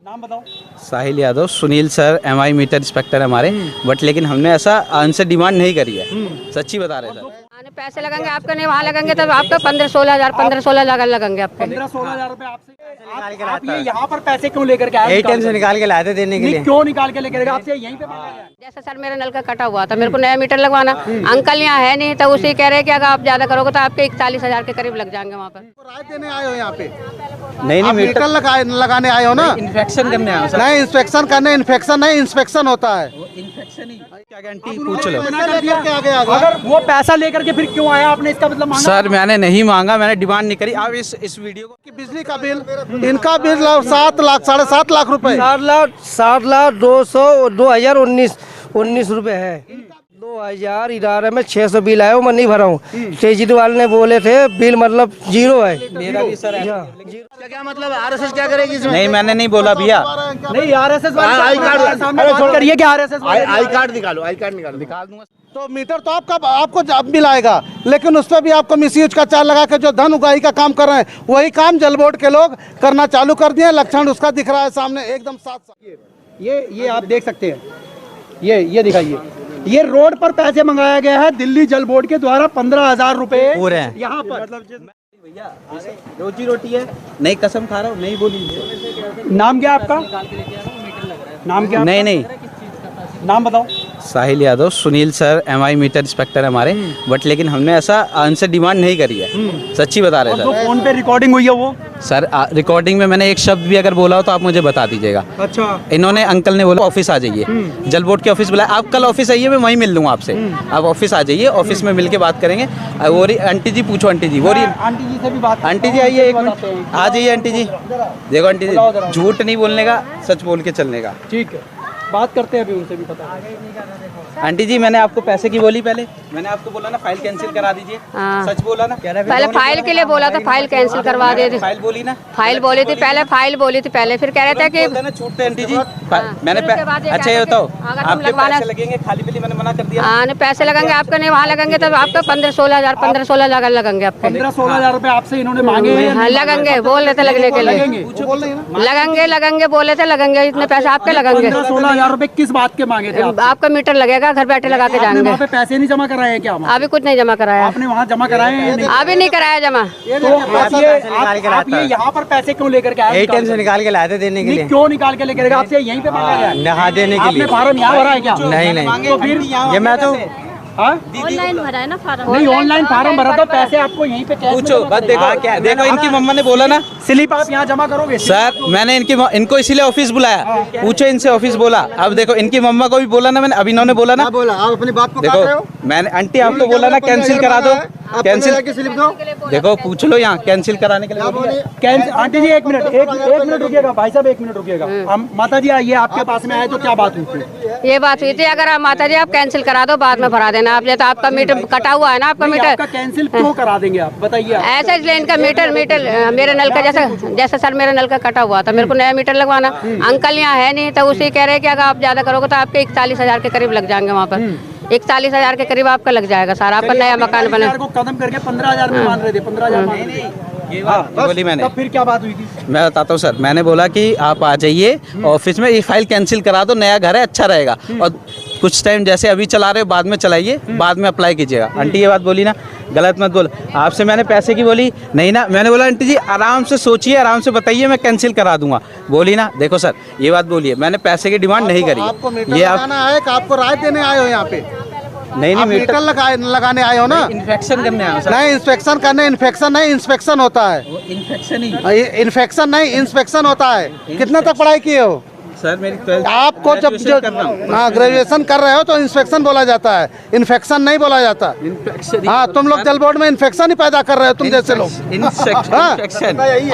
नाम बताओ। Sahil Yadav. Sunil sir MI meter inspector है हमारे, बट लेकिन हमने ऐसा उनसे डिमांड नहीं करी है, सच्ची बता रहे सर। पैसे लगेंगे आपके, नहीं वहाँ लगेंगे तब आपका 15-16 हज़ार 15-16 हज़ार लगेंगे आपके। 15-16 हज़ार रुपए आपसे। आप ये यहाँ पर पैसे क्यों लेकर के आए? ATM से निकाल के लाए थे देने के लिए। क्यों निकाल के लेकर आपसे यहीं पे मांगा गया? जैसे सर मेरा नल का कटा हुआ था, मेरे को नया मीटर लगवाना, अंकल यहाँ है नहीं, तो उसी कह रहे कि अगर आप ज्यादा करोगे तो आपके 41 हज़ार के करीब लग जाएंगे वहाँ पर। राय देने आए हो यहाँ पे? नहीं आप मीटर लगाने आए हो ना? इन्फेक्शन करने आया सर। नहीं, इंस्पेक्शन करने, इन्फेक्शन नहीं, इंस्पेक्शन होता है। इन्फेक्शन ही क्या गारंटी पूछ लो अगर वो पैसा लेकर के फिर क्यों आया आपने, इसका मतलब मांगा? सर। मैंने नहीं मांगा, मैंने डिमांड नहीं करी। आप इस वीडियो को कि बिजली का बिल, इनका बिल 7 लाख 7.5 लाख रुपए। 7,20,19 रुपए है। 2011 में 600 बिल आया, वो मैं नहीं भरा हूँ। केजरीवाल ने बोले थे बिल मतलब 0 है। मेरा भी सर क्या मतलब RSS क्या करेगी इसमें? नहीं, मैंने नहीं बोला भैया। नहीं, RSS वाले आई कार्ड सामने बात करिए कि RSS वाले आई कार्ड निकालो, आई कार्ड निकालो, निकाल दूंगा। तो मीटर तो आपको जब मिल आएगा, लेकिन उस पर भी आपको मिसयूज का चार्ज लगा के जो धन उगाही का काम कर रहे हैं, वही काम जल बोर्ड के लोग करना चालू कर दिए। लक्षण उसका दिख रहा है सामने एकदम साफ। ये आप देख सकते हैं, ये दिखाइए, ये रोड पर पैसे मंगाया गया है दिल्ली जल बोर्ड के द्वारा 15,000 रुपए पूरे हैं यहाँ पर। भैया रोजी रोटी है, नहीं कसम खा रहा हूँ, नहीं बोली। नाम क्या आपका? नाम क्या? नहीं, नाम बताओ। Sahil Yadav. Sunil sir MI meter inspector है हमारे, बट लेकिन हमने ऐसा उनसे डिमांड नहीं करी है, सच्ची बता रहे जो सर। फोन पे रिकॉर्डिंग हुई है वो? सर रिकॉर्डिंग में मैंने एक शब्द भी अगर बोला हो तो आप मुझे बता दीजिएगा। अच्छा। इन्होंने अंकल ने बोला ऑफिस आ जाइए, जल बोर्ड के ऑफिस बुलाया। आप कल ऑफिस आइए, मैं वहीं मिल लूंगा आपसे। आप ऑफिस आ जाइए, ऑफिस में मिल के बात करेंगे। वो आंटी जी पूछो, आंटी जी आंटी जी से भी बात। आंटी जी आइए, एक मिनट आ जाइए आंटी जी। देखो आंटी जी, झूठ नहीं बोलने का, सच बोल के चलने का। ठीक है, बात करते हैं अभी उनसे भी पता। आंटी जी मैंने आपको पैसे की बोली, पहले मैंने आपको बोला ना फाइल कैंसिल करा दीजिए। हाँ। सच बोला ना? पहले फाइल के लिए बोला था, फाइल कैंसिल करवा दे। फाइल बोली ना? फाइल बोली थी पहले, फाइल बोली थी पहले, फिर कह रहे थे कि छूटते आंटी जी। मैंने फिर उसके बाद ये अच्छा ये कहते बताओ, कि अगर तुम आपके लगवाना- पैसे लगेंगे खाली पीली, मैंने मना कर दिया। हाँ, नहीं पैसे लगेंगे आपके, नहीं वहाँ लगेंगे तब आपका 15-16 हज़ार 15-16 हज़ार लगेंगे आपके। 15-16 हज़ार रुपए आपसे इन्होंने मांगे हैं? हाँ लगेंगे, बोल रहे थे लगने के लिए। लगेंगे बोले थे लगेंगे, इतने पैसे आपके लगेंगे। 15-16 हज़ार रुपए किस बात के मांगे थे? आपका मीटर लगेगा, घर बैठे लगा के आपने जाएंगे। वहाँ पे पैसे नहीं जमा कराए हैं क्या? अभी कुछ नहीं जमा कराया, आपने वहाँ जमा कराए हैं? नहीं। अभी नहीं कराया जमा। तो आप ये यहाँ पर पैसे क्यों लेकर के आए? ATM से निकाल के लाए थे देने के लिए। क्यों निकाल के लेकर आपसे यहीं पे मांगा गया? नहा देने के लिए। आपने फार्म यहाँ भरा है क्या? नहीं, तो फिर ये मैं तो ऑनलाइन भरा है ना फार्म। नहीं, ऑनलाइन फार्म भरा तो पैसे आपको यहीं पे कैश में पूछो जमा बस। देखो देखो, इनकी मम्मा ने बोला ना स्लिप आप यहाँ जमा करोगे? सर, मैंने इनको इसीलिए ऑफिस बुलाया। पूछो इनसे, ऑफिस बोला। अब देखो इनकी मम्मा को भी बोला ना मैंने, अभी इन्होंने बोला ना। बोला आप अपनी बात को काट रहे हो। देखो मैंने आंटी आपको बोला ना कैंसिल करा दो, कैंसिल। स्लिप दो। देखो पूछ लो यहाँ कैंसिल कराने के लिए। आंटी जी एक मिनट रुकिएगा, भाई साहब 1 मिनट रुकिएगा। हम माता जी आइए, आपके पास में आए तो क्या बात हुई थी? ये बात हुई थी, अगर आप माता जी आप कैंसिल करा दो, बाद में भरा देना। आप जैसे आपका मीटर कटा हुआ है ना, आपका नहीं, मीटर आपका कैंसिल क्यों करा देंगे आप, बताइए। ऐसा इसलिए इनका मीटर मेरे नल का जैसे सर मेरा नल का कटा हुआ था, मेरे को नया मीटर लगवाना, अंकल यहाँ है नहीं, तो उसी कह रहे कि अगर आप ज्यादा करोगे तो आपके 41 हज़ार के करीब लग जाएंगे वहाँ पर। 41 हज़ार के करीब आपका लग जाएगा सर, आपका नया मकान बना। को कदम करके 15,000 में मान रहे थे, 15,000 मान रहे थे। ये बात बोली मैंने। तब फिर क्या बात हुई थी? मैं बताता हूँ सर, मैंने बोला कि आप आ जाइए ऑफिस में, ये फाइल कैंसिल करा दो, नया घर है अच्छा रहेगा, और कुछ टाइम जैसे अभी चला रहे हो बाद में चलाइए, बाद में अप्लाई कीजिएगा। आंटी ये बात बोली ना, गलत मत बोलो। आपसे मैंने पैसे की बोली नहीं ना, मैंने बोला आंटी जी आराम से सोचिए, आराम से बताइए, मैं कैंसिल करा दूंगा, बोली ना। देखो सर ये बात बोलिए, मैंने पैसे की डिमांड नहीं करी। आपको मीटर ये आप लगाना है कि आपको राय देने आए हो यहाँ पे? नहीं आप मीटर लगाने आए हो ना? इन्फेक्शन करने आया सर। नहीं, इंस्पेक्शन करने, इन्फेक्शन नहीं, इंस्पेक्शन होता है। इन्फेक्शन ही, इन्फेक्शन नहीं, इंस्पेक्शन होता है। कितना तक पढ़ाई किए हो? सर मेरी 12th आपको जब हाँ ग्रेजुएशन कर रहे हो तो इंस्पेक्शन बोला जाता है, इन्फेक्शन नहीं बोला जाता। हाँ, तुम लोग जल बोर्ड में इन्फेक्शन ही पैदा कर रहे हो, तुम जैसे लोग। हाँ,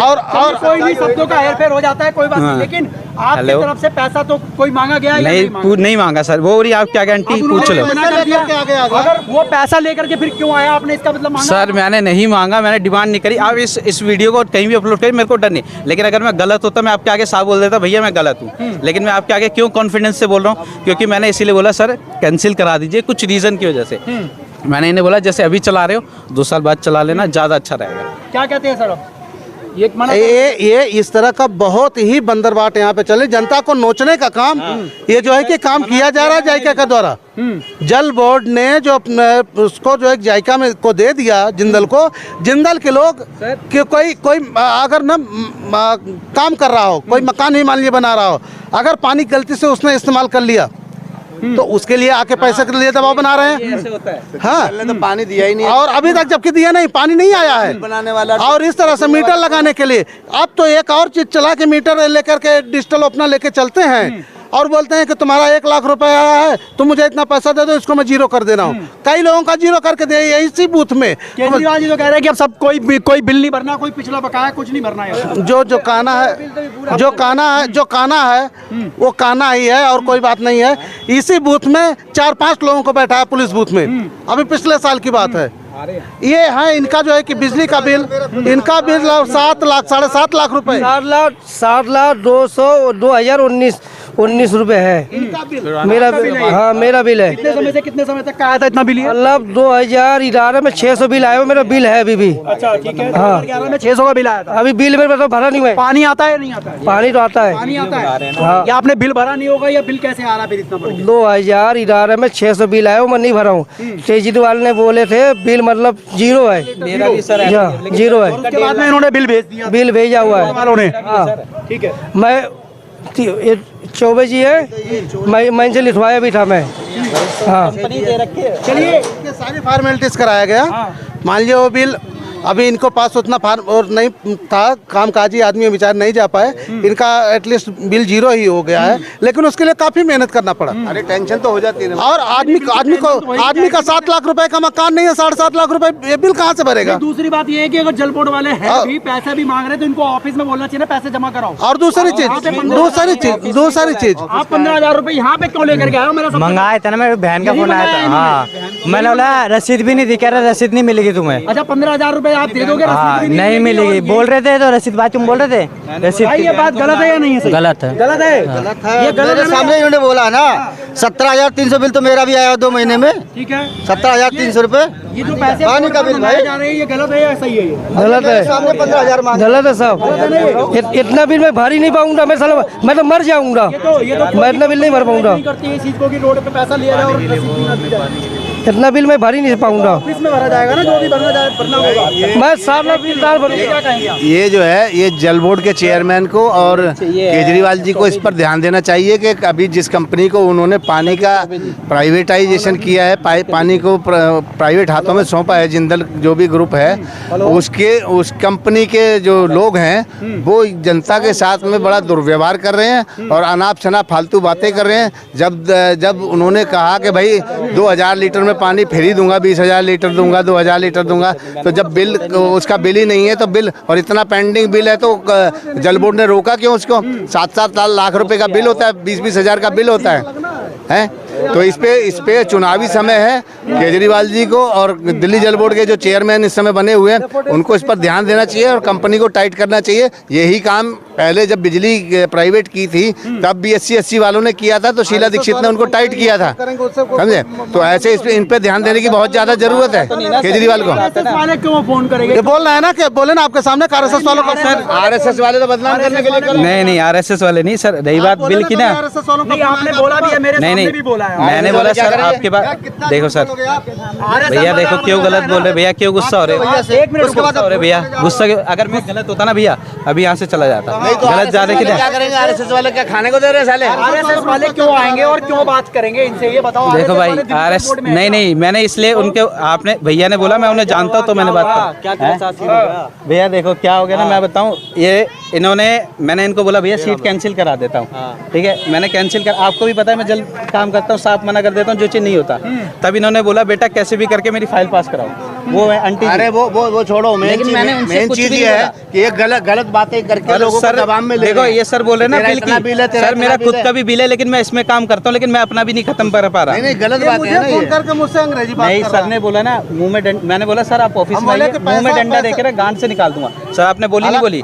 और कोई भी शब्दों का हेरफेर हो जाता है, कोई बात नहीं, लेकिन आपकी तरफ से पैसा तो कोई मांगा गया या नहीं मांगा सर। वो और आप क्या गारंटी पूछ लो। अगर वो पैसा लेकर के फिर क्यों आया आपने, इसका मतलब मांगा? सर मैंने नहीं मांगा, मैंने डिमांड नहीं करी। आप इस वीडियो को कहीं भी अपलोड करिए, मेरे को डर नहीं, लेकिन अगर मैं गलत होता मैं आपके आगे साफ बोल देता भैया मैं गलत हूँ, लेकिन मैं आपके आगे क्यों कॉन्फिडेंस से बोल रहा हूँ, क्योंकि मैंने इसीलिए बोला सर कैंसिल करा दीजिए, कुछ रीज़न की वजह से। मैंने इन्हें बोला जैसे अभी चला रहे हो 2 साल बाद चला लेना, ज़्यादा अच्छा रहेगा। क्या कहते हैं सर? ये इस तरह का बहुत ही बंदरबाट यहाँ पे चले, जनता को नोचने का काम ये जो है कि काम किया जा रहा है जायका के द्वारा। जल बोर्ड ने जो उसको जो है जायका में को दे दिया जिंदल को, जिंदल के लोग कि कोई अगर न काम कर रहा हो, कोई मकान ही मान लीजिए बना रहा हो, अगर पानी गलती से उसने इस्तेमाल कर लिया तो उसके लिए आके पैसे के लिए दबाव बना रहे हैं। ऐसे होता है। हाँ, तो पानी दिया ही नहीं और अभी तक जबकि दिया नहीं, पानी नहीं आया है बनाने वाला। और इस तरह से मीटर लगाने के लिए अब तो एक और चीज चला के मीटर लेकर के डिजिटल अपना लेके चलते हैं और बोलते हैं कि तुम्हारा 1 लाख रुपए आया है, तुम मुझे इतना पैसा दे दो, इसको मैं जीरो कर दे रहा हूँ। कई लोगों का जीरो करके दे इसी बूथ में। केजरीवाल जी तो कह रहे हैं कि अब सब कोई बिल नहीं भरना, कोई पिछला बकाया कुछ नहीं भरना है। जो काना है वो काना ही है और कोई बात नहीं है। इसी बूथ में 4-5 लोगों को बैठा है पुलिस बूथ में, अभी पिछले साल की बात है। ये है इनका जो है कि बिजली का बिल, इनका बिल 7 लाख 7.5 लाख रुपए, 7,19 रुपए है मेरा बिल। हाँ, मेरा बिल है। कितने समय तक का आया था इतना बिल? मतलब 2011 में 600 बिल आया, मेरा बिल है अभी भी। अच्छा, ठीक है। हाँ, 2011 में 600 का बिल आया था। अभी बिल में मतलब भरा नहीं हुआ है। पानी आता है नहीं आता है? पानी तो आता है। पानी आता है। हाँ। या आपने बिल भरा नहीं होगा या बिल कैसे आ रहा है फिर इतना बढ़ के? 2011 में 600 बिल आया, मैं नहीं भरा हूँ। केजरीवाल ने बोले थे बिल मतलब जीरो है, मेरा भी सर जीरो है। उसके बाद में इन्होंने बिल भेज दिया बिल भेजा हुआ है वालों ने। हाँ, ठीक है। मैं चौबे जी है, मैं इनसे लिखवाया भी था मैं। हाँ, चलिए, सारी फॉर्मेलिटीज कराया गया। मान लीजिए वो बिल अभी इनको पास उतना फार्म और नहीं था, कामकाजी आदमी बेचारे नहीं जा पाए, इनका एटलीस्ट बिल जीरो ही हो गया है, लेकिन उसके लिए काफी मेहनत करना पड़ा। अरे टेंशन तो हो जाती है। और आदमी का 7 लाख रुपए का मकान नहीं है, 7.5 लाख रुपए ये बिल कहाँ से भरेगा? दूसरी बात ये है कि अगर जल बोर्ड वाले हैं भी पैसे भी मांग रहे हैं तो इनको ऑफिस में बोलना चाहिए ना, पैसे जमा कराओ। और दूसरी चीज आप 15,000 रुपए यहाँ पे क्यों लेकर के आए हो? मेरा मंगाया था ना, मेरी बहन का फोन आया था। हाँ, मैंने बोला रसीद भी नहीं दिखा रहा, रसीद नहीं मिलेगी तुम्हें। अच्छा, 15,000 रुपए आप दे दोगे? हाँ, नहीं मिलेगी बोल रहे थे, तो रसीद बात तुम बोल रहे थे रसीद। ये बात गलत है या नहीं है? गलत है, गलत है। ये गलत है। सामने इन्होंने बोला ना 17,300 बिल तो मेरा भी आया 2 महीने में। ठीक है, 17,300 रुपए ये जो पैसे पानी का बिल भाई जा रहे हैं, ये गलत है या सही है? ये गलत है, सामने 15,000 मांग। गलत है साहब। इतना बिल मैं भर ही नहीं पाऊंगा, मैं तो मर जाऊंगा। मैं इतना बिल नहीं भर पाऊंगा। करती है इस चीज को कि रोड पे पैसा लिया जाए और रसीद भी ना दी जाए। इतना बिल मैं भर ही नहीं पाऊंगा। ऑफिस में भरा जाएगा ना, जो भी भरना होगा। मैं 7 लाख बिल भरूंगा। क्या कहेंगे आप? ये जो है ये जल बोर्ड के चेयरमैन को और केजरीवाल जी को इस पर ध्यान देना चाहिए कि अभी जिस कंपनी को उन्होंने पानी का प्राइवेटाइजेशन किया है, पानी को प्राइवेट हाथों में सौंपा है, जिंदल जो भी ग्रुप है, उस कंपनी के जो लोग हैं वो जनता के साथ में बड़ा दुर्व्यवहार कर रहे हैं और अनाप शनाप फालतू बातें कर रहे हैं। जब उन्होंने कहा कि भाई 2,000 लीटर में पानी फ्री दूंगा, 20,000 लीटर दूंगा, 2,000 लीटर दूंगा, तो जब बिल उसका बिल ही नहीं है तो बिल और इतना पेंडिंग बिल है तो जल बोर्ड ने रोका क्यों उसको? 7-7 लाख रुपए का बिल होता है, 20-20 हज़ार का बिल होता है। तो इस पे चुनावी समय है। केजरीवाल जी को और दिल्ली जल बोर्ड के जो चेयरमैन इस समय बने हुए हैं उनको इस पर ध्यान देना चाहिए और कंपनी को टाइट करना चाहिए। यही काम पहले जब बिजली प्राइवेट की थी तब भी 80 वालों ने किया था, तो शीला दीक्षित ने उनको टाइट किया था, समझे? तो ऐसे इन पे ध्यान देने की बहुत ज्यादा जरूरत है केजरीवाल को। वाले क्यों फोन करेंगे? ये बोल रहे हैं ना कि बोले ना आपके सामने आरएसएस वालों का। सर आरएसएस वाले तो बदनाम करने के लिए कर नहीं आरएसएस वाले नहीं सर, रही बात बिल की ना। नहीं, आपने बोला भी है, मेरे सामने भी बोला है। मैंने बोला सर आपके पास देखो सर, भैया देखो क्यों गलत बोल रहे, भैया क्यों गुस्सा हो रहे? एक मिनट गुस्सा हो रहे भैया, गुस्सा अगर मैं गलत होता ना भैया अभी यहाँ से चला जाता। गलत जा रहे क्या करेंगे? आरएसएस वाले क्या खाने को दे रहे हैं साले? आरएसएस वाले क्यों आएंगे और क्यों बात करेंगे इनसे, ये बताओ। देखो भाई आरएस नहीं मैंने इसलिए उनके आपने भैया ने बोला मैं उन्हें जानता हूँ तो मैंने बात क्या भैया देखो क्या हो गया ना, मैं बताऊँ। ये मैंने इनको बोला भैया सीट कैंसिल करा देता हूँ, ठीक है, मैंने कैंसिल कर, आपको भी पता है मैं जल्द काम करता हूँ, साफ मना कर देता हूँ जो चीज़ नहीं होता। तब इन्होंने बोला बेटा कैसे भी करके मेरी फाइल पास कराओ। वो है आंटी। अरे वो छोड़ो, मेन चीज ये है कि ये गलत बातें करके लोगों को दबाव में ले। देखो ये सर बोले ना बिल की, सर मेरा खुद का भी बिल है लेकिन मैं इसमें काम करता हूँ, लेकिन मैं अपना भी नहीं खत्म कर पा रहा। नहीं गलत बात है ना ये। करके मुझसे अंग्रेजी बात नहीं सर ने बोला ना मुंह में मैंने बोला सर आप ऑफिस में आइए, मुंह में डंडा देके ना गांड से निकाल दूंगा। सर आपने बोली नहीं बोली,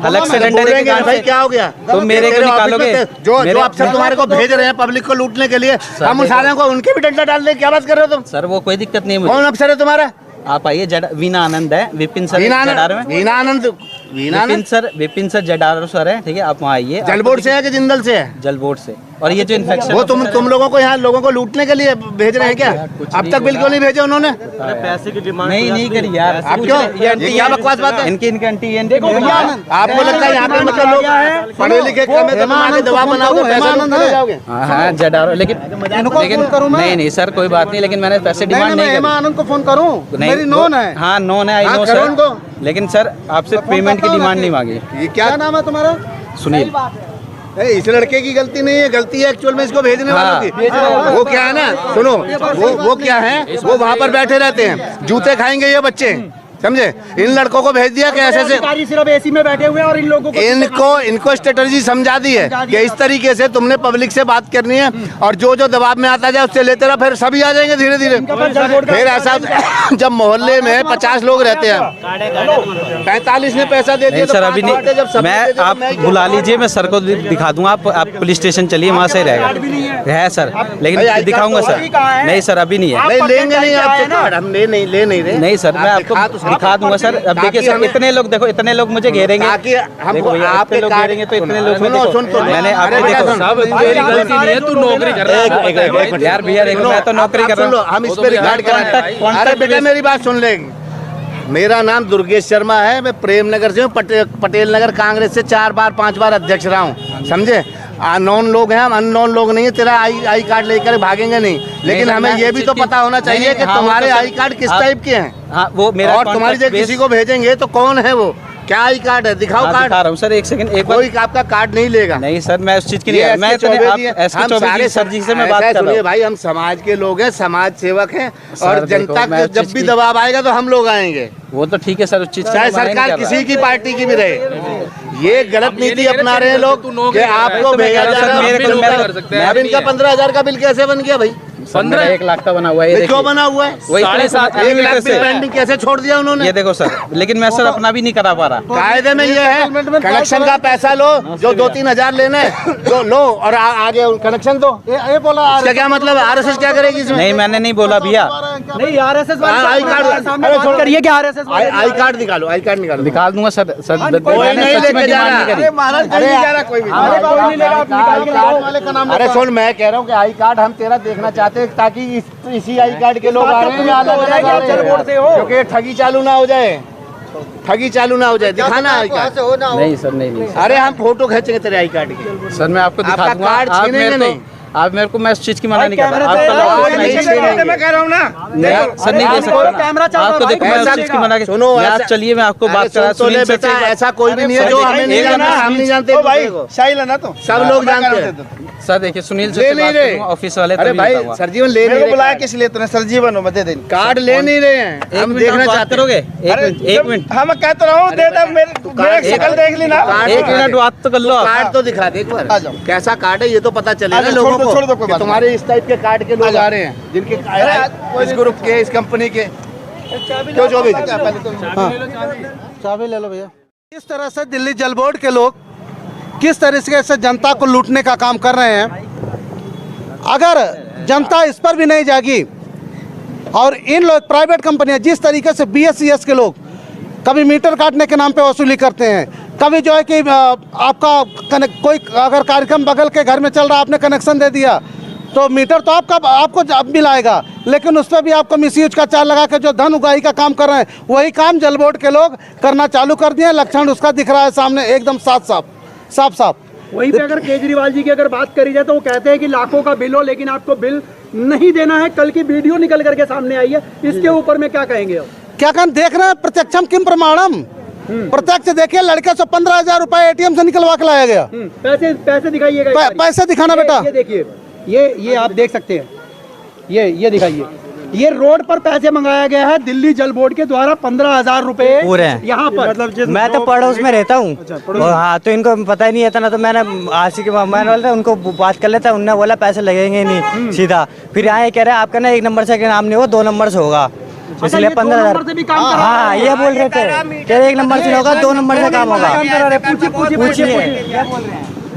अलग से डंडा देके गांड से। क्या हो गया? तो मेरे को निकालोगे? जो अफसर तुम्हारे को भेज रहे हैं पब्लिक को लूटने के लिए, हम उस सालों को उनके भी डंडा डाल दे, क्या बात कर रहे हो तुम? सर वो कोई दिक्कत नहीं है। कौन अफसर है तुम्हारा? आप आइए, वीना आनंद है, विपिन सर वीना आनंद विपिन सर जडारो सर है, ठीक है, आप वहाँ आइए। जल बोर्ड से है कि जिंदल से है? जल बोर्ड से। और ये जो इन्फेक्शन वो तुम लोगों को यहाँ लोगों को लूटने के लिए भेज रहे हैं क्या? अब तक बिल क्यों नहीं भेजे उन्होंने? पैसे की डिमांड नहीं करी यार। आप क्यों? ये क्या बकवास बात है? इनकी आंटी आपको लगता है यहाँ पे मतलब लोग पढ़े लिखे कम है तो आके दबाव बनाओगे, पैसा चले जाओगे? हाँ जडारो, लेकिन नहीं सर कोई बात नहीं, लेकिन मैंने पैसे डिमांड नहीं करी। आनंद को फोन करूं? मेरी नोन है। हाँ नोन है, आई नो सर, लेकिन सर आपसे पेमेंट की डिमांड नहीं मांगी। ये क्या नाम है तुम्हारा? सुनील। इस लड़के की गलती नहीं है, गलती है एक्चुअल में इसको भेजने वालों की। वो क्या है ना, सुनो, वो क्या है, वो वहाँ पर बैठे रहते हैं, जूते खाएंगे ये बच्चे, समझे? इन लड़कों को भेज दिया कि ऐसे सिर्फ एसी में बैठे हुए और इन लोगों को इनको स्ट्रेटजी समझा दी है कि इस तरीके से तुमने पब्लिक से बात करनी है और जो दबाव में आता जाए उससे लेते रहो, फिर सभी आ जाएंगे धीरे धीरे। फिर ऐसा जब मोहल्ले में 50 लोग रहते हैं, 45 ने पैसा दे दिया सर अभी नहीं, मैं आप बुला लीजिए, मैं सर को दिखा दूंगा। आप पुलिस स्टेशन चलिए, वहाँ से रहेगा है सर, लेकिन दिखाऊंगा सर। नहीं सर अभी नहीं है, लेंगे नहीं आपसे कार्ड, हम ले नहीं रहे। नहीं सर मैं आपको दिखा दूंगा सर। अब देखिए सर, इतने लोग देखो, इतने लोग मुझे घेरेंगे, देखो आपके लोग घेरेंगे तो इतने लोग मैंने आपको देखो सब गलती नहीं है, तू नौकरी कर रहा है यार भैया, देखो मैं तो नौकरी कर रहा हूँ। हम इस पे रिकॉर्ड करें। अरे बेटा मेरी बात सुन ले, मेरा नाम दुर्गेश शर्मा है, मैं प्रेम नगर से हूँ, पटेल नगर कांग्रेस से 4 बार 5 बार अध्यक्ष रहा हूँ, समझे? अननोन लोग हैं, हम अननोन लोग नहीं है। तेरा आई कार्ड लेकर भागेंगे नहीं, लेकिन हमें ये भी तो पता होना चाहिए कि तुम्हारे आई कार्ड किस टाइप के हैं। हाँ वो मेरा, और तुम्हारी जब किसी को भेजेंगे तो कौन है वो, क्या आई कार्ड है, दिखाओ कार्ड। दिखा रहा हूँ सर, एक सेकंड, एक कोई आपका कार्ड नहीं लेगा। नहीं सर मैं उस चीज की नहीं, मैं सारे सर जी से मैं बात कर रहा हूँ भाई, हम समाज के लोग हैं, समाज सेवक हैं, और जनता का जब भी दबाव आएगा तो हम लोग आएंगे। वो तो ठीक है सर, उस चीज चाहे सरकार किसी की पार्टी की भी रहे, ये गलत नीति अपना रहे हैं लोग कि आपको भेजा जा रहा है। अब इनका 15,000 का बिल कैसे बन गया भाई? 1 लाख का बना हुआ है। क्यों बना हुआ है? 1 लाख बिल पेंडिंग कैसे छोड़ दिया उन्होंने? ये देखो सर, लेकिन मैं सर अपना भी नहीं करा पा रहा। कायदे में ये है, कनेक्शन का पैसा लो, जो 2-3 हजार लेना है जो लो, और आगे कनेक्शन दो। ये बोला इसका क्या मतलब? आरएसएस क्या करेगी इसमें? नहीं मैंने नहीं बोला भैया। नहीं आरएसएस आई कार्ड करिए कि आरएसएस आई कार्ड निकालो, आई कार्ड निकालो। निकाल दूंगा सर। कोई नहीं लेके जा रहा, कोई भी। अरे सुन, मैं कह रहा हूँ कि आई कार्ड हम तेरा देखना चाहते हैं, ताकि इसी आई कार्ड के लोग आ रहे हैं अलग-अलग, क्योंकि ठगी चालू ना हो जाए, ठगी चालू ना हो जाए। दिखाना आई कार्ड। नहीं सर नहीं। अरे हम फोटो खींचेंगे तेरे आई कार्ड की सर, मैं आपको दिखा दूंगा। कार्ड छीनेंगे नहीं। आप मेरे को मैं इस चीज की मना नहीं कर रहा। मैं कह रहा हूँ ना, सर नहीं दे सकता आपको। देखो मैं इस चीज की मना, सुनो आप चलिए, मैं आपको बात करा। सुनिए बेटा, ऐसा कोई भी नहीं है जो हमें नहीं जानता, हम नहीं जानते भाई, शाही ना तो सब लोग जानते हैं। सर देखिए सुनील सर से बात करूंगा, ऑफिस वाले। अरे भाई सरजीवन ले नहीं बुलाया किस लिए तूने? सरजीवन हो, मत दे कार्ड ले नहीं रहे हैं, हम देखना चाहते। करोगे एक मिनट? हम कहते रहो, दे दे मेरी शक्ल देख ली ना। 1 मिनट बात तो कर लो। कार्ड तो दिखा दे एक बार, कैसा कार्ड है ये तो पता चलेगा लोगों को कि तुम्हारे इस टाइप के कार्ड के लोग आ रहे हैं, जिनके इस ग्रुप के, इस कंपनी के। क्यों जो भी चाबी ले लो भैया। इस तरह से दिल्ली जल बोर्ड के लोग किस तरीके से जनता को लूटने का काम कर रहे हैं, अगर जनता इस पर भी नहीं जागी और इन लोग प्राइवेट कंपनियां जिस तरीके से BSES के लोग कभी मीटर काटने के नाम पे वसूली करते हैं, कभी जो है कि आपका कोई अगर कार्यक्रम बगल के घर में चल रहा, आपने कनेक्शन दे दिया तो मीटर तो आपको अब मिलाएगा, लेकिन उस पर भी आपको मिसयूज का चार्ज लगा के जो धन उगाही का काम कर रहे हैं, वही काम जल बोर्ड के लोग करना चालू कर दिए। लक्षण उसका दिख रहा है सामने एकदम साफ। वहीं पे अगर केजरीवाल जी की अगर बात करी जाए तो वो कहते हैं कि लाखों का बिल हो, लेकिन आपको बिल नहीं देना है। कल की वीडियो निकल करके सामने आई है, इसके ऊपर में क्या कहेंगे? क्या कहना देख रहे हैं, प्रत्यक्षम किम प्रमाणम। प्रत्यक्ष देखिए, लड़के से 15,000 रुपए ATM से निकलवा के लाया गया। पैसे दिखाइएगा, पैसे दिखाना बेटा। ये देखिए, ये आप देख सकते हैं, ये दिखाइए। ये रोड पर पैसे मंगाया गया है दिल्ली जल बोर्ड के द्वारा 15,000 रुपए पूरे यहाँ पर। मतलब मैं तो पड़ोस में रहता हूँ। हाँ, तो इनको पता ही नहीं है ना, तो मैंने आशी के मैंने बोला उनको बात कर लेता, उन्होंने बोला पैसे लगेंगे नहीं सीधा। फिर यहाँ कह रहे हैं आपका ना 1 नंबर से नाम नहीं होगा, 2 नंबर से होगा, इसलिए 15,000। हाँ ये बोल रहे थे, कह रहे 1 नंबर से होगा, 2 नंबर से काम होगा। पूछिए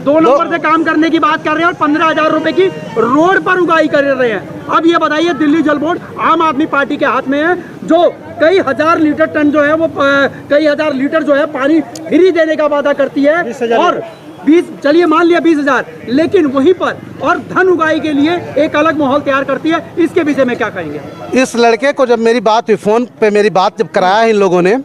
2 नंबर से काम करने की बात कर रहे हैं और 15,000 रुपए की रोड पर उगाही कर रहे हैं। अब ये बताइए, दिल्ली जल बोर्ड आम आदमी पार्टी के हाथ में है, जो कई हजार लीटर टन जो है वो कई हजार लीटर जो है पानी फ्री देने का वादा करती है, और 20, चलिए मान लिया 20,000, लेकिन वहीं पर और धन उगाही के लिए एक अलग माहौल तैयार करती है। इसके विषय में क्या कहेंगे? इस लड़के को जब मेरी बात हुई, फ़ोन पे मेरी बात जब कराया इन लोगों ने,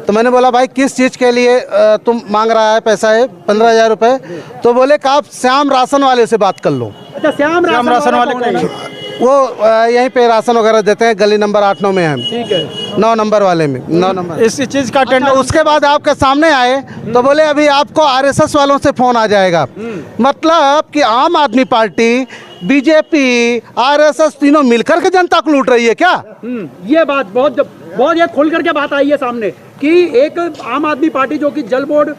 तो मैंने बोला भाई किस चीज़ के लिए तुम मांग रहा है पैसा है 15,000 रुपये? तो बोले कि आप श्याम राशन वाले से बात कर लो। अच्छा, श्याम राशन वाले कौन है? वो यहीं पे राशन वगैरह देते हैं, गली नंबर 8-9 में है। ठीक है, 9 नंबर वाले में, 9 नंबर इस चीज़ का टेंडर। उसके बाद आपके सामने आए तो बोले अभी आपको आरएसएस वालों से फ़ोन आ जाएगा। मतलब कि आम आदमी पार्टी, बीजेपी, आरएसएस तीनों मिलकर के जनता को लूट रही है क्या? ये बात बहुत ये खुल करके बात आई है सामने कि एक आम आदमी पार्टी जो कि जल बोर्ड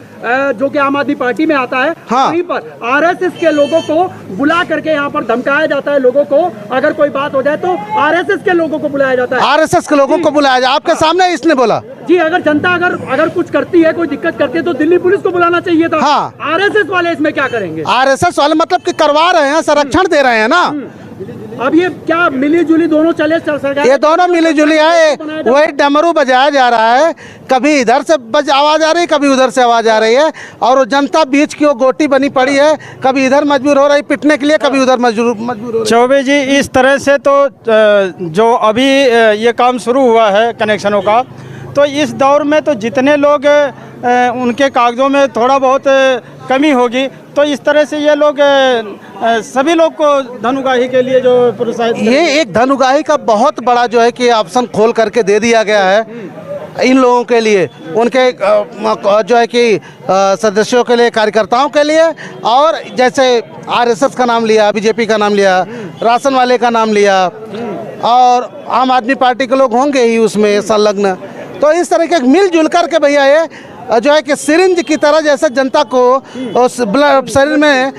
जो कि आम आदमी पार्टी में आता है, हाँ। वहीं पर आरएसएस के लोगों को बुला करके यहाँ पर धमकाया जाता है। लोगों को अगर कोई बात हो जाए तो आरएसएस के लोगों को बुलाया जाता है। आरएसएस के लोगों को बुलाया जाए, आपके सामने इसने बोला। जी, अगर जनता अगर कुछ करती है, कोई दिक्कत करती है तो दिल्ली पुलिस को बुलाना चाहिए था। हाँ। आरएसएस वाले इसमें क्या करेंगे? आरएसएस वाले मतलब कि करवा रहे हैं, संरक्षण दे रहे हैं ना। अब ये क्या मिली जुली दोनों चले सरकार? ये दोनों मिली जुली है, वही डमरू बजाया जा रहा है, कभी इधर से आवाज आ रही है, कभी उधर से आवाज आ रही है, और वो जनता बीच की वो गोटी बनी पड़ी है, कभी इधर मजबूर हो रही पिटने के लिए, कभी उधर मजबूर हो रही। चौबे जी, इस तरह से तो जो अभी ये काम शुरू हुआ है कनेक्शनों का, तो इस दौर में तो जितने लोग उनके कागजों में थोड़ा बहुत कमी होगी, तो इस तरह से ये लोग सभी लोग को धन उगाही के लिए जो प्रोत्साहित, ये एक धन उगाही का बहुत बड़ा जो है कि ऑप्शन खोल करके दे दिया गया है इन लोगों के लिए, उनके जो है कि सदस्यों के लिए, कार्यकर्ताओं के लिए। और जैसे आरएसएस का नाम लिया, बीजेपी का नाम लिया, राशन वाले का नाम लिया, और आम आदमी पार्टी के लोग होंगे ही उसमें संलग्न। तो इस तरह के मिलजुल करके भैया ये जो है कि सिरिंज की तरह जैसे जनता को उस ब्लड शरीर में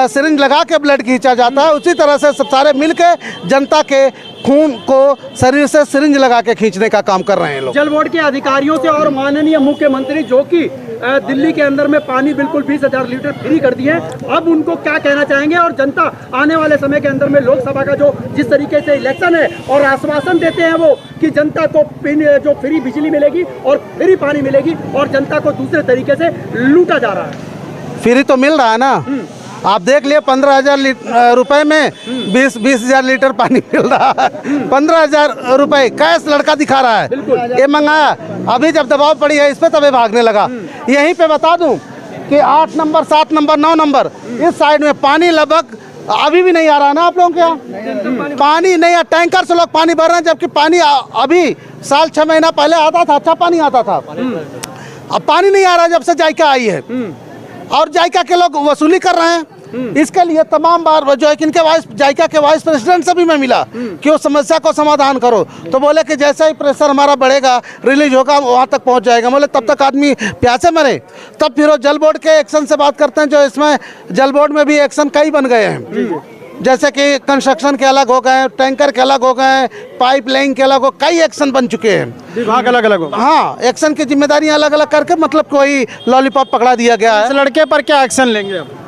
सिरिंज लगा के ब्लड खींचा जाता है, उसी तरह से सब सारे मिल के जनता के खून को शरीर से सिरिंज लगा के खींचने का काम कर रहे हैं लोग। जल बोर्ड के अधिकारियों से और माननीय मुख्यमंत्री जो कि दिल्ली के अंदर में पानी बिल्कुल 20,000 लीटर फ्री कर दिए, अब उनको क्या कहना चाहेंगे? और जनता आने वाले समय के अंदर में लोकसभा का जो जिस तरीके से इलेक्शन है और आश्वासन देते हैं वो कि जनता को जो फ्री बिजली मिलेगी और फ्री पानी मिलेगी, और जनता को दूसरे तरीके से लूटा जा रहा है। फ्री तो मिल रहा है ना, आप देख लिए 15,000 रुपए में 20,000 लीटर पानी मिल रहा है। 15,000 रुपए कैश लड़का दिखा रहा है, ये मंगाया, अभी जब दबाव पड़ी है इस पे तभी भागने लगा। यहीं पे बता दूं कि 8 नंबर, 7 नंबर, 9 नंबर इस साइड में पानी लगभग अभी भी नहीं आ रहा है ना आप लोगों के यहाँ? पानी नहीं, टैंकर से लोग पानी भर रहे हैं, जबकि पानी अभी साल 6 महीना पहले आता था, अच्छा पानी आता था। अब पानी नहीं आ रहा जब से जायका आई है, और जायका के लोग वसूली कर रहे हैं। इसके लिए तमाम बार जो है कि इनके जायका के वाइस प्रेसिडेंट से भी मैं मिला कि उस समस्या को समाधान करो, तो बोले कि जैसा ही प्रेशर हमारा बढ़ेगा, रिलीज होगा, वहाँ तक पहुँच जाएगा। बोले तब तक आदमी प्यासे मरे, तब फिर वो जल बोर्ड के एक्शन से बात करते हैं, जो इसमें जल बोर्ड में भी एक्शन कई बन गए हैं, जैसे कि कंस्ट्रक्शन के अलग हो गए, टैंकर के अलग हो गए, पाइपलाइन के अलग हो, कई एक्शन बन चुके हैं, विभाग अलग अलग हो। हाँ, एक्शन की जिम्मेदारियां अलग अलग करके मतलब कोई लॉलीपॉप पकड़ा दिया गया है। इस लड़के पर क्या एक्शन लेंगे अब?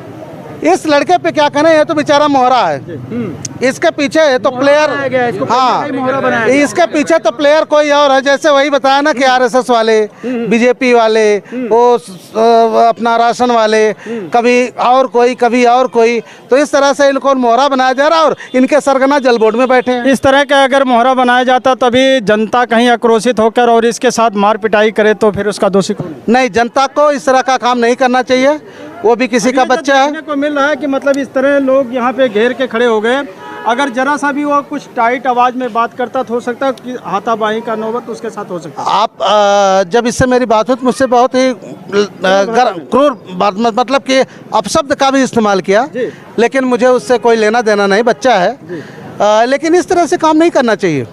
इस लड़के पे क्या कहना है, ये तो बेचारा मोहरा है, इसके पीछे तो प्लेयर, हाँ, इसके पीछे तो प्लेयर कोई और है। जैसे वही बताया ना कि आरएसएस वाले, बीजेपी वाले, वो अपना राशन वाले, कभी और कोई, कभी और कोई, तो इस तरह से इनको मोहरा बनाया जा रहा है और इनके सरगना जल बोर्ड में बैठे हैं। इस तरह का अगर मोहरा बनाया जाता तभी जनता कहीं आक्रोशित होकर और इसके साथ मार पिटाई करे तो फिर उसका दोषी कौन? नहीं, जनता को इस तरह का काम नहीं करना चाहिए, वो भी किसी का बच्चा है। देखने को मिल रहा है कि मतलब इस तरह लोग यहाँ पे घेर के खड़े हो गए, अगर जरा सा भी वो कुछ टाइट आवाज में बात करता तो हो सकता है कि हाथापाई का नौबत उसके साथ हो सकता है। आप जब इससे मेरी बात हुई तो मुझसे बहुत ही क्रूर बात, मतलब कि अपशब्द का भी इस्तेमाल किया, लेकिन मुझे उससे कोई लेना देना नहीं, बच्चा है। लेकिन इस तरह से काम नहीं करना चाहिए,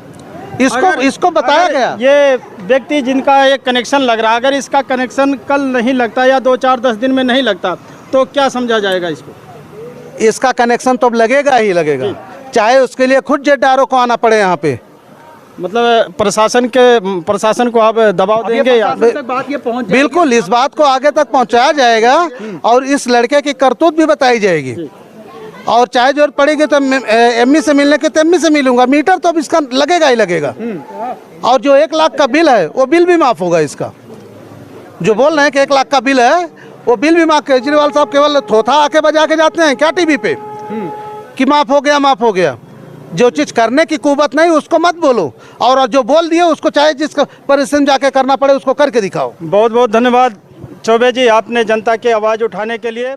इसको बताया गया। ये व्यक्ति जिनका एक कनेक्शन लग रहा है, अगर इसका कनेक्शन कल नहीं लगता या 2-4-10 दिन में नहीं लगता तो क्या समझा जाएगा इसको? इसका कनेक्शन तो अब लगेगा ही लगेगा, चाहे उसके लिए खुद जेडआरओ को आना पड़े यहाँ पे। मतलब प्रशासन को आप दबाव देंगे या प्रशासन तक बात ये पहुंच जाएगी? बिल्कुल, इस बात को आगे तक पहुंचाया जाएगा और इस लड़के की करतूत भी बताई जाएगी। और चाहे जरूरत पड़ेगी तो एमई से मिलने के तो एमई से मिलूंगा, मीटर तो अब इसका लगेगा ही लगेगा। और जो 1 लाख का बिल है वो बिल भी माफ होगा इसका। जो बोल रहे हैं कि 1 लाख का बिल है वो बिल भी माफ। केजरीवाल साहब केवल थोथा आके बजा के जाते हैं क्या टीवी पे कि माफ हो गया, माफ हो गया। जो चीज करने की कुवत नहीं उसको मत बोलो, और जो बोल दिए उसको चाहे जिसका परिश्रम जाके करना पड़े उसको करके दिखाओ। बहुत बहुत धन्यवाद चौबे जी, आपने जनता की आवाज़ उठाने के लिए